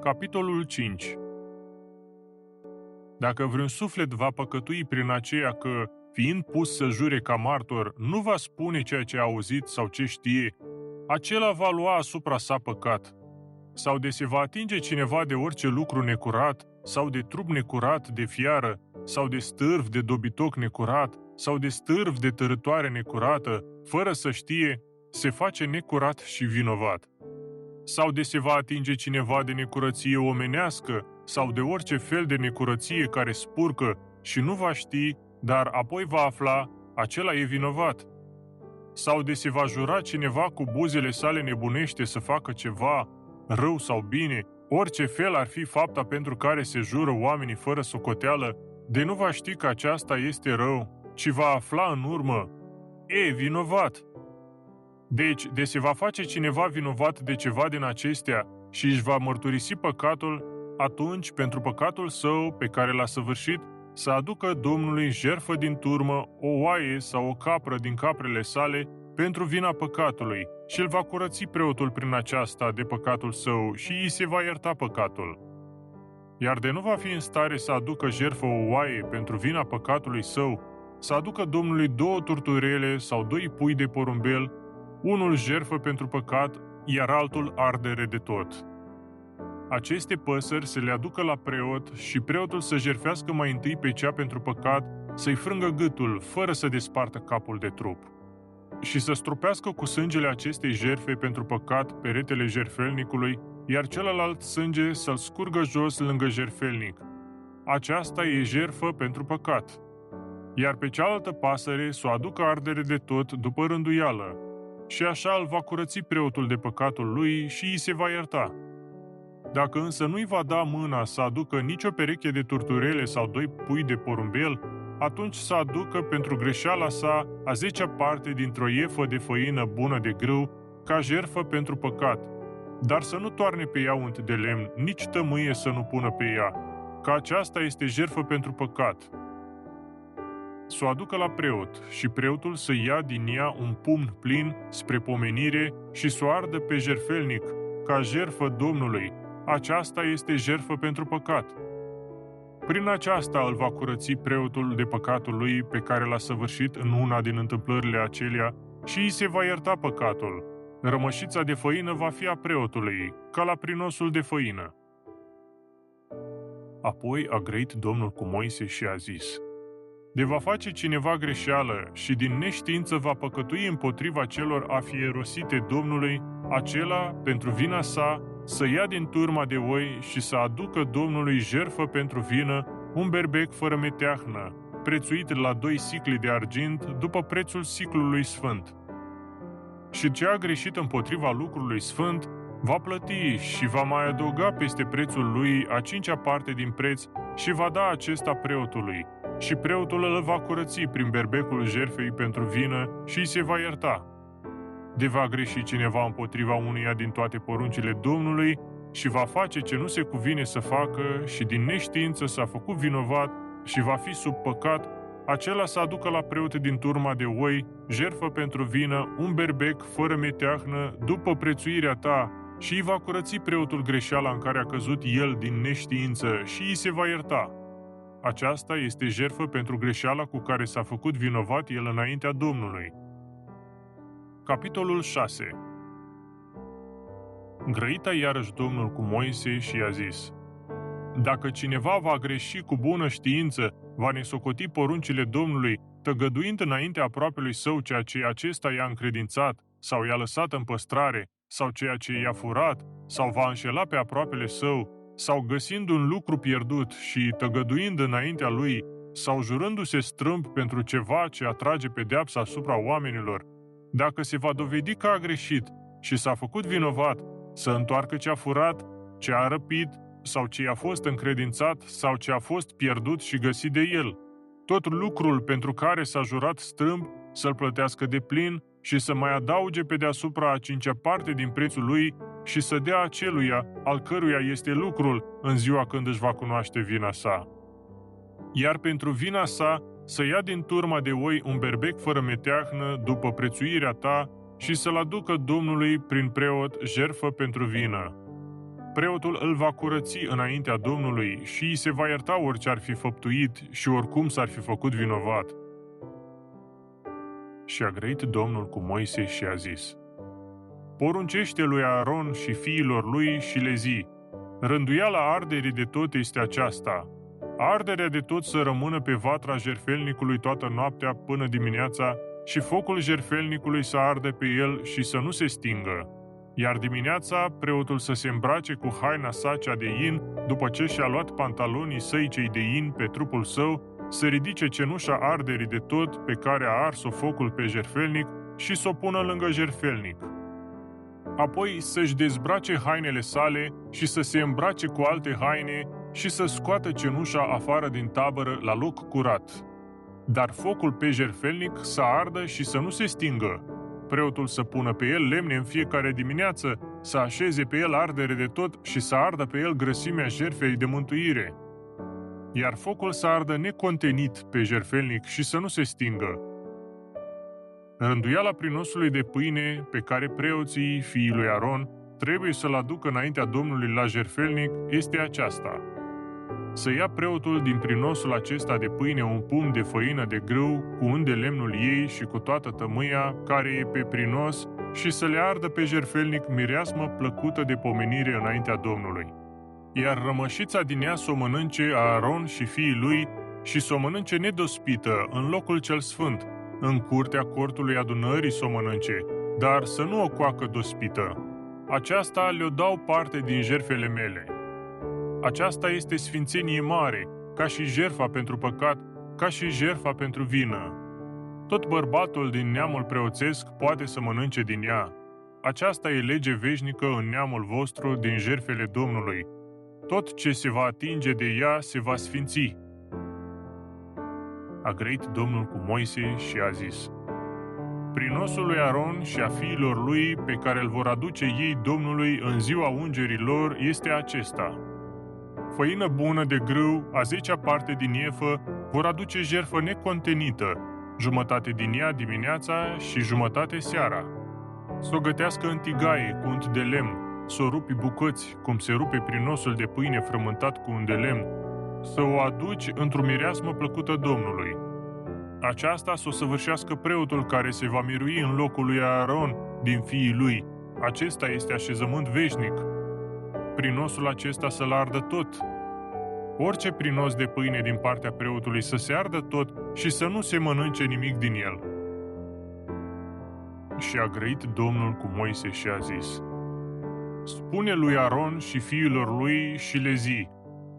Capitolul 5. Dacă vreun suflet va păcătui prin aceea că, fiind pus să jure ca martor, nu va spune ceea ce a auzit sau ce știe, acela va lua asupra sa păcat. Sau de se va atinge cineva de orice lucru necurat, sau de trup necurat de fiară, sau de stârv de dobitoc necurat, sau de stârv de tărătoare necurată, fără să știe, se face necurat și vinovat. Sau de se va atinge cineva de necurăție omenească, sau de orice fel de necurăție care spurcă și nu va ști, dar apoi va afla, acela e vinovat. Sau de se va jura cineva cu buzele sale nebunește să facă ceva, rău sau bine, orice fel ar fi fapta pentru care se jură oamenii fără socoteală, de nu va ști că aceasta este rău, ci va afla în urmă, e vinovat. Deci, de se va face cineva vinovat de ceva din acestea și își va mărturisi păcatul, atunci, pentru păcatul său pe care l-a săvârșit, să aducă Domnului jertfă din turmă, o oaie sau o capră din caprele sale pentru vina păcatului și îl va curăți preotul prin aceasta de păcatul său și îi se va ierta păcatul. Iar de nu va fi în stare să aducă jertfă o oaie pentru vina păcatului său, să aducă Domnului 2 turturele sau 2 pui de porumbel, unul jertfă pentru păcat, iar altul ardere de tot. Aceste păsări să le aducă la preot și preotul să jertfească mai întâi pe cea pentru păcat, să-i frângă gâtul, fără să despartă capul de trup. Și să stropească cu sângele acestei jertfe pentru păcat peretele jertfelnicului, iar celălalt sânge să-l scurgă jos lângă jertfelnic. Aceasta e jertfă pentru păcat. Iar pe cealaltă pasăre să o aducă ardere de tot după rânduială. Și așa îl va curăți preotul de păcatul lui și îi se va ierta. Dacă însă nu-i va da mâna să aducă nicio pereche de turturele sau 2 pui de porumbel, atunci să aducă pentru greșeala sa a 10-a parte dintr-o iefă de făină bună de grâu, ca jertfă pentru păcat, dar să nu toarne pe ea unt de lemn, nici tămâie să nu pună pe ea, că aceasta este jertfă pentru păcat. Să o aducă la preot și preotul să ia din ea un pumn plin spre pomenire și să o ardă pe jertfelnic, ca jertfă Domnului. Aceasta este jertfă pentru păcat. Prin aceasta îl va curăți preotul de păcatul lui pe care l-a săvârșit în una din întâmplările acelea și îi se va ierta păcatul. Rămășița de făină va fi a preotului, ca la prinosul de făină. Apoi a grăit Domnul cu Moise și a zis: de va face cineva greșeală și din neștiință va păcătui împotriva celor afierosite Domnului, acela, pentru vina sa, să ia din turma de oi și să aducă Domnului jertfă pentru vină un berbec fără meteahnă, prețuit la 2 sicli de argint, după prețul siclului sfânt. Și ce a greșit împotriva lucrului sfânt, va plăti și va mai adăuga peste prețul lui a 5-a parte din preț și va da acesta preotului. Și preotul îl va curăți prin berbecul jertfei pentru vină și îi se va ierta. De va greși cineva împotriva uneia din toate poruncile Domnului și va face ce nu se cuvine să facă și din neștiință s-a făcut vinovat și va fi sub păcat, acela să aducă la preot din turma de oi, jertfă pentru vină, un berbec fără meteahnă, după prețuirea ta, și îi va curăți preotul greșeala în care a căzut el din neștiință și îi se va ierta. Aceasta este jertfă pentru greșeala cu care s-a făcut vinovat el înaintea Domnului. Capitolul 6. Grăita iarăși Domnul cu Moise și i-a zis: dacă cineva va greși cu bună știință, va nesocoti poruncile Domnului, tăgăduind înaintea aproapelui său ceea ce acesta i-a încredințat, sau i-a lăsat în păstrare, sau ceea ce i-a furat, sau va înșela pe aproapele său, sau găsind un lucru pierdut și tăgăduind înaintea lui, sau jurându-se strâmb pentru ceva ce atrage pedeapsa asupra oamenilor, dacă se va dovedi că a greșit și s-a făcut vinovat, să întoarcă ce a furat, ce a răpit, sau ce i-a fost încredințat, sau ce a fost pierdut și găsit de el. Tot lucrul pentru care s-a jurat strâmb să-l plătească de plin și să mai adauge pe deasupra a 5-a parte din prețul lui și să dea aceluia, al căruia este lucrul, în ziua când își va cunoaște vina sa. Iar pentru vina sa, să ia din turma de oi un berbec fără meteahnă după prețuirea ta și să-l aducă Domnului prin preot jertfă pentru vină. preotul îl va curăți înaintea Domnului și îi se va ierta orice ar fi făptuit și oricum s-ar fi făcut vinovat. Și a grăit Domnul cu Moise și a zis: Poruncește lui Aaron și fiilor lui și le zi: Rânduiala arderii de tot este aceasta: arderea de tot să rămână pe vatra jertfelnicului toată noaptea până dimineața și focul jertfelnicului să ardă pe el și să nu se stingă. Iar dimineața preotul să se îmbrace cu haina sa cea de in, după ce și-a luat pantalonii săi cei de in pe trupul său, să ridice cenușa arderii de tot pe care a ars-o focul pe jertfelnic și să o pună lângă jertfelnic. Apoi să-și dezbrace hainele sale și să se îmbrace cu alte haine și să scoată cenușa afară din tabără la loc curat. Dar focul pe jertfelnic să ardă și să nu se stingă. Preotul să pună pe el lemne în fiecare dimineață, să așeze pe el ardere de tot și să ardă pe el grăsimea jertfei de mântuire. Iar focul să ardă necontenit pe jertfelnic și să nu se stingă. Rânduiala prinosului de pâine pe care preoții, fiii lui Aron, trebuie să-l aducă înaintea Domnului la jertfelnic este aceasta: să ia preotul din prinosul acesta de pâine un pumn de făină de grâu cu un de lemnul ei și cu toată tămâia care e pe prinos și să le ardă pe jertfelnic mireasmă plăcută de pomenire înaintea Domnului. Iar rămășița din ea s-o mănânce Aaron și fiii lui și s-o mănânce nedospită în locul cel sfânt, în curtea cortului adunării s-o mănânce, dar să nu o coacă dospită. Aceasta le-o dau parte din jertfele mele. Aceasta este sfințenie mare, ca și jertfa pentru păcat, ca și jertfa pentru vină. Tot bărbatul din neamul preoțesc poate să mănânce din ea. Aceasta e lege veșnică în neamul vostru din jertfele Domnului. Tot ce se va atinge de ea se va sfinți. A grăit Domnul cu Moise și a zis: Prinosul lui Aron și a fiilor lui pe care îl vor aduce ei Domnului în ziua ungerii lor este acesta: făină bună de grâu, a 10-a parte din iefă, vor aduce jertfă necontenită, jumătate din ea dimineața și jumătate seara. S-o gătească în tigaie cu unt de lemn, s-o rupi bucăți, cum se rupe prinosul de pâine frământat cu unt de lemn, să o aduci într-o mireasmă plăcută Domnului. Aceasta s-o săvârșească preotul care se va mirui în locul lui Aaron din fiii lui. Acesta este așezământ veșnic. Prinosul acesta să-l ardă tot. Orice prinos de pâine din partea preotului să se ardă tot și să nu se mănânce nimic din el. Și a grăit Domnul cu Moise și a zis: Spune lui Aron și fiilor lui și le zi: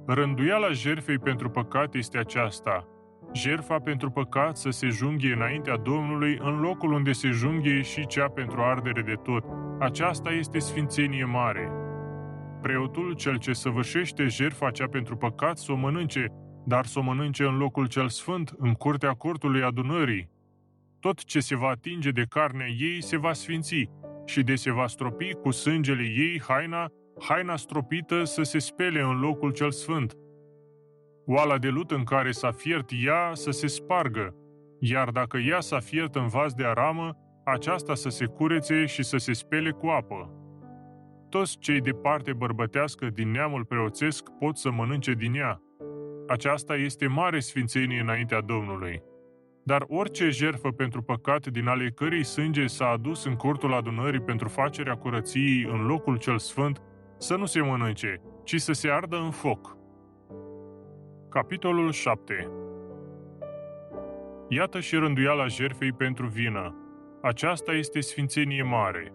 Rânduiala jertfei pentru păcat este aceasta: jertfa pentru păcat să se junghie înaintea Domnului în locul unde se junghie și cea pentru ardere de tot. Aceasta este sfințenie mare. Preotul, cel ce săvârșește jertfa cea pentru păcat, să o mănânce, dar să o mănânce în locul cel sfânt, în curtea cortului adunării. Tot ce se va atinge de carnea ei se va sfinți și de se va stropi cu sângele ei haina stropită să se spele în locul cel sfânt. Oala de lut în care s-a fiert ea să se spargă, iar dacă ea s-a fiert în vas de aramă, aceasta să se curețe și să se spele cu apă. Toți cei de parte bărbătească din neamul preoțesc pot să mănânce din ea. Aceasta este mare sfințenie înaintea Domnului. Dar orice jertfă pentru păcat din ale cărei sânge s-a adus în cortul adunării pentru facerea curăției în locul cel sfânt, să nu se mănânce, ci să se ardă în foc. Capitolul 7. Iată și rânduiala jertfei pentru vină. Aceasta este sfințenie mare.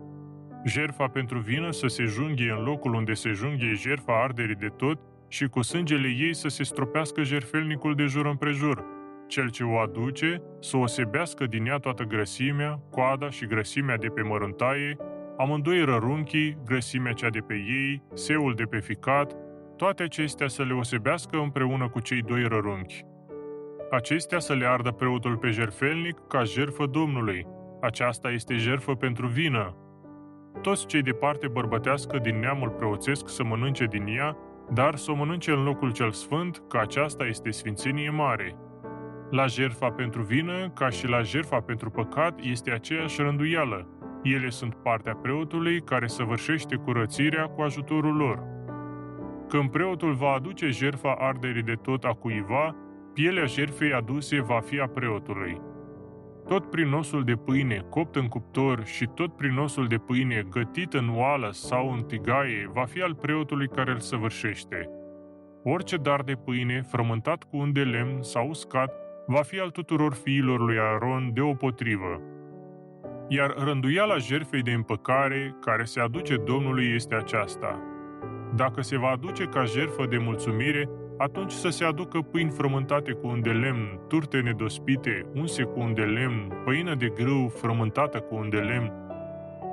Jertfa pentru vină să se junghie în locul unde se junghie jertfa arderii de tot și cu sângele ei să se stropească jertfelnicul de jur împrejur. Cel ce o aduce să o sebească din ea toată grăsimea, coada și grăsimea de pe mărântaie, amândoi rărunchii, grăsimea cea de pe ei, seul de pe ficat, toate acestea să le osebească împreună cu cei 2 rărunchi. Acestea să le ardă preotul pe jertfelnic ca jertfă Domnului. Aceasta este jertfă pentru vină. Toți cei de parte bărbătească din neamul preoțesc să mănânce din ea, dar să o mănânce în locul cel sfânt, că aceasta este sfințenie mare. La jertfa pentru vină, ca și la jertfa pentru păcat, este aceeași rânduială. Ele sunt partea preotului care săvârșește curățirea cu ajutorul lor. Când preotul va aduce jertfa arderii de tot a cuiva, pielea jertfei aduse va fi a preotului. Tot prinosul de pâine copt în cuptor și tot prinosul de pâine gătit în oală sau în tigaie va fi al preotului care îl săvârșește. Orice dar de pâine, frământat cu un de lemn sau uscat, va fi al tuturor fiilor lui Aaron deopotrivă. Iar rânduiala jertfei de împăcare, care se aduce Domnului, este aceasta. Dacă se va aduce ca jertfă de mulțumire, atunci să se aducă pâini frământate cu un de lemn, turte nedospite, unse cu un de lemn, păină de grâu frământată cu un de lemn.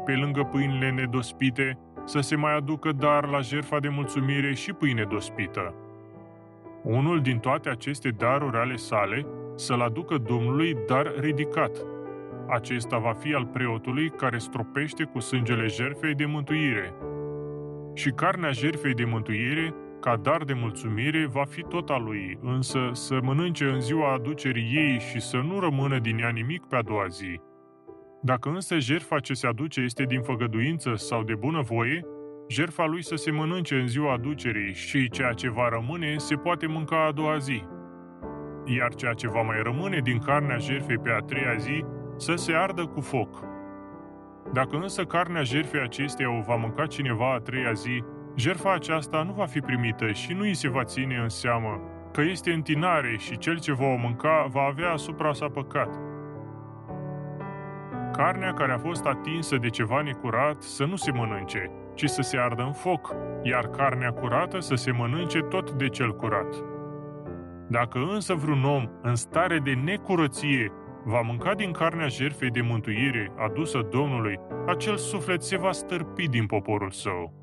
Pe lângă pâinile nedospite, să se mai aducă dar la jertfa de mulțumire și pâine dospită. Unul din toate aceste daruri ale sale să-l aducă Domnului dar ridicat. Acesta va fi al preotului care stropește cu sângele jertfei de mântuire. Și carnea jertfei de mântuire, ca dar de mulțumire, va fi tot a lui, însă să mănânce în ziua aducerii ei și să nu rămână din ea nimic pe a doua zi. Dacă însă jertfa ce se aduce este din făgăduință sau de bunăvoie, jertfa lui să se mănânce în ziua aducerii și ceea ce va rămâne se poate mânca a doua zi. Iar ceea ce va mai rămâne din carnea jertfei pe a treia zi să se ardă cu foc. Dacă însă carnea jertfei acesteia o va mânca cineva a treia zi, jertfa aceasta nu va fi primită și nu îi se va ține în seamă, că este întinare și cel ce va o mânca va avea asupra sa păcat. Carnea care a fost atinsă de ceva necurat să nu se mănânce, ci să se ardă în foc, iar carnea curată să se mănânce tot de cel curat. Dacă însă vreun om în stare de necurăție va mânca din carnea jertfei de mântuire adusă Domnului, acel suflet se va stârpi din poporul său.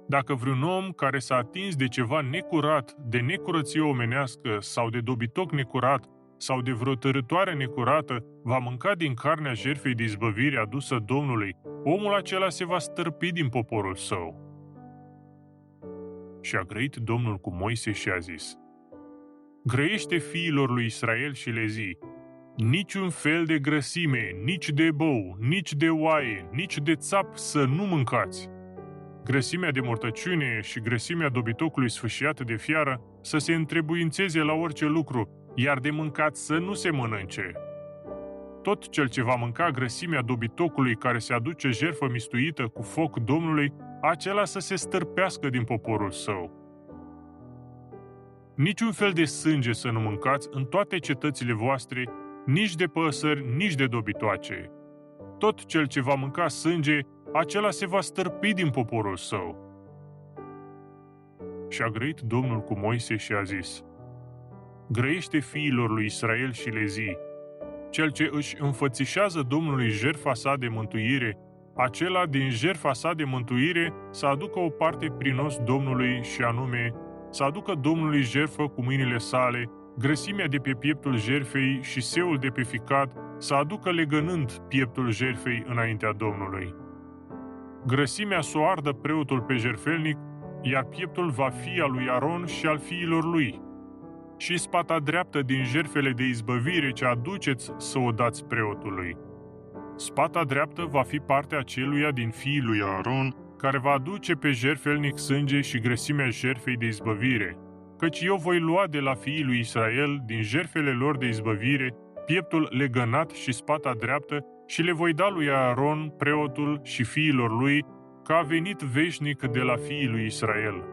Dacă vreun om care s-a atins de ceva necurat, de necurăție omenească sau de dobitoc necurat sau de vreo tărâtoare necurată, va mânca din carnea jertfei de izbăvire adusă Domnului, omul acela se va stârpi din poporul său. Și a grăit Domnul cu Moise și a zis: grăiește fiilor lui Israel și le zi: niciun fel de grăsime, nici de bou, nici de oaie, nici de țap să nu mâncați. Grăsimea de mortăciune și grăsimea dobitocului sfâșiat de fiară să se întrebuințeze la orice lucru, iar de mâncat să nu se mănânce. Tot cel ce va mânca grăsimea dobitocului care se aduce jertfă mistuită cu foc Domnului, acela să se stârpească din poporul său. Niciun fel de sânge să nu mâncați în toate cetățile voastre, nici de păsări, nici de dobitoace. Tot cel ce va mânca sânge, acela se va stârpi din poporul său. Și a grăit Domnul cu Moise și a zis: grăiește fiilor lui Israel și le zi: cel ce își înfățișează Domnului jertfa sa de mântuire, acela din jertfa sa de mântuire să aducă o parte prinos Domnului și anume, să aducă Domnului jertfă cu mâinile sale, grăsimea de pe pieptul jertfei și seul de pe ficat, să aducă legănând pieptul jertfei înaintea Domnului. Grăsimea s-o ardă preotul pe jertfelnic, iar pieptul va fi al lui Aron și al fiilor lui. Și spata dreaptă din jertfele de izbăvire ce aduceți să o dați preotului. Spata dreaptă va fi partea aceluia din fiii lui Aron, care va aduce pe jertfelnic sânge și grăsimea jertfei de izbăvire, căci eu voi lua de la fiii lui Israel, din jertfele lor de izbăvire, pieptul legănat și spata dreaptă și le voi da lui Aaron, preotul și fiilor lui, că a venit veșnic de la fiii lui Israel.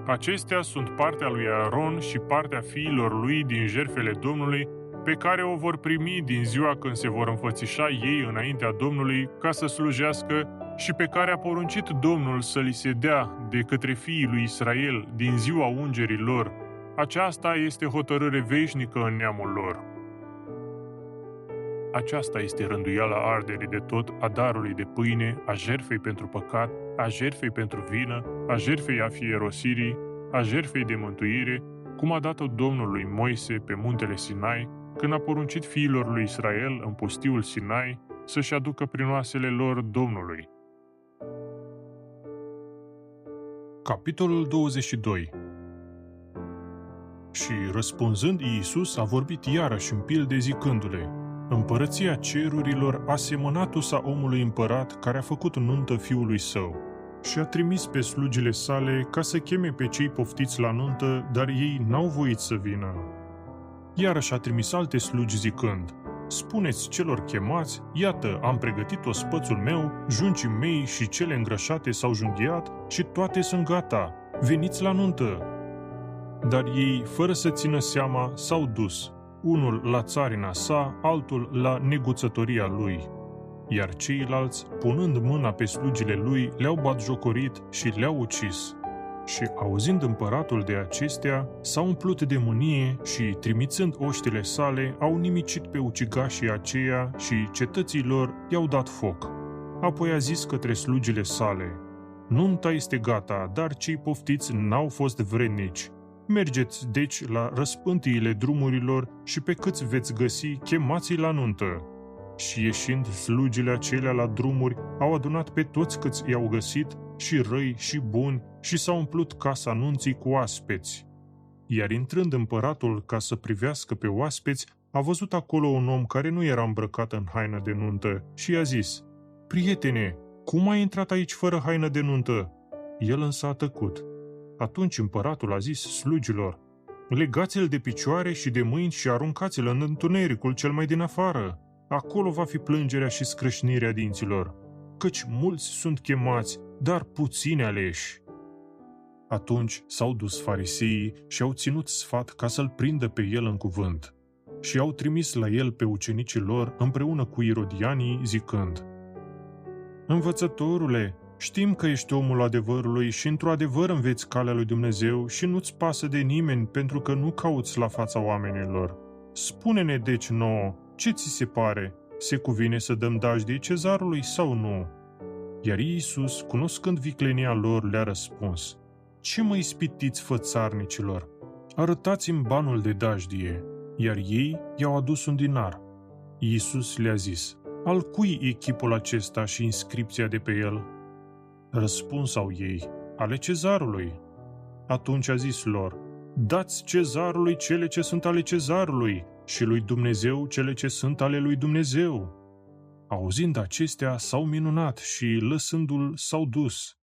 Acestea sunt partea lui Aaron și partea fiilor lui din jertfele Domnului, pe care o vor primi din ziua când se vor înfățișa ei înaintea Domnului ca să slujească și pe care a poruncit Domnul să li se dea de către fiii lui Israel din ziua ungerii lor. Aceasta este hotărâre veșnică în neamul lor. Aceasta este rânduiala arderii de tot, a darului de pâine, a jertfei pentru păcat, a jertfei pentru vină, a jertfei a fierosirii, a jertfei de mântuire, cum a dat-o Domnul lui Moise pe muntele Sinai, când a poruncit fiilor lui Israel în pustiul Sinai să-și aducă prinoasele lor Domnului. Capitolul 22. Și răspunzând Iisus a vorbit iarăși în pilde zicându-le: Împărăția cerurilor a semănat usa omului împărat care a făcut nuntă fiului său. și a trimis pe slugile sale ca să cheme pe cei poftiți la nuntă, dar ei n-au voit să vină. Iarăși a trimis alte slugi zicând: spuneți celor chemați, iată, am pregătit ospățul meu, juncii mei și cele îngrășate s-au junghiat și toate sunt gata, veniți la nuntă. Dar ei, fără să țină seama, s-au dus, unul la țarina sa, altul la neguțătoria lui. Iar ceilalți, punând mâna pe slugile lui, le-au batjocorit și le-au ucis. Și auzind împăratul de acestea, s-a umplut de mânie și, trimițând oștile sale, au nimicit pe ucigașii aceia și cetății lor i-au dat foc. Apoi a zis către slugile sale: nunta este gata, dar cei poftiți n-au fost vrednici. Mergeți, deci, la răspântiile drumurilor și pe câți veți găsi, chemați-i la nuntă. Și ieșind slugile acelea la drumuri, au adunat pe toți câți i-au găsit, și răi și buni, și s-a umplut casa nunții cu oaspeți. Iar intrând împăratul ca să privească pe oaspeți, a văzut acolo un om care nu era îmbrăcat în haină de nuntă și i-a zis: prietene, cum ai intrat aici fără haină de nuntă? El însă a tăcut. Atunci împăratul a zis slugilor: legați-l de picioare și de mâini și aruncați-l în întunericul cel mai din afară. Acolo va fi plângerea și scrâșnirea dinților, căci mulți sunt chemați, dar puțini aleși. Atunci s-au dus fariseii și au ținut sfat ca să-l prindă pe el în cuvânt. Și au trimis la el pe ucenicii lor împreună cu irodianii, zicând: învățătorule, știm că ești omul adevărului și într-o adevăr înveți calea lui Dumnezeu și nu-ți pasă de nimeni pentru că nu cauți la fața oamenilor. Spune-ne deci nouă, ce ți se pare? Se cuvine să dăm dajdie cezarului sau nu? Iar Iisus, cunoscând viclenia lor, le-a răspuns: ce mă ispitiți, fățarnicilor? Arătați-mi banul de dajdie. Iar ei i-au adus un dinar. Iisus le-a zis: al cui e chipul acesta și inscripția de pe el? Răspunsau ei: ale cezarului. Atunci a zis lor: dați cezarului cele ce sunt ale cezarului și lui Dumnezeu cele ce sunt ale lui Dumnezeu. Auzind acestea, s-au minunat și, lăsându-l, s-au dus.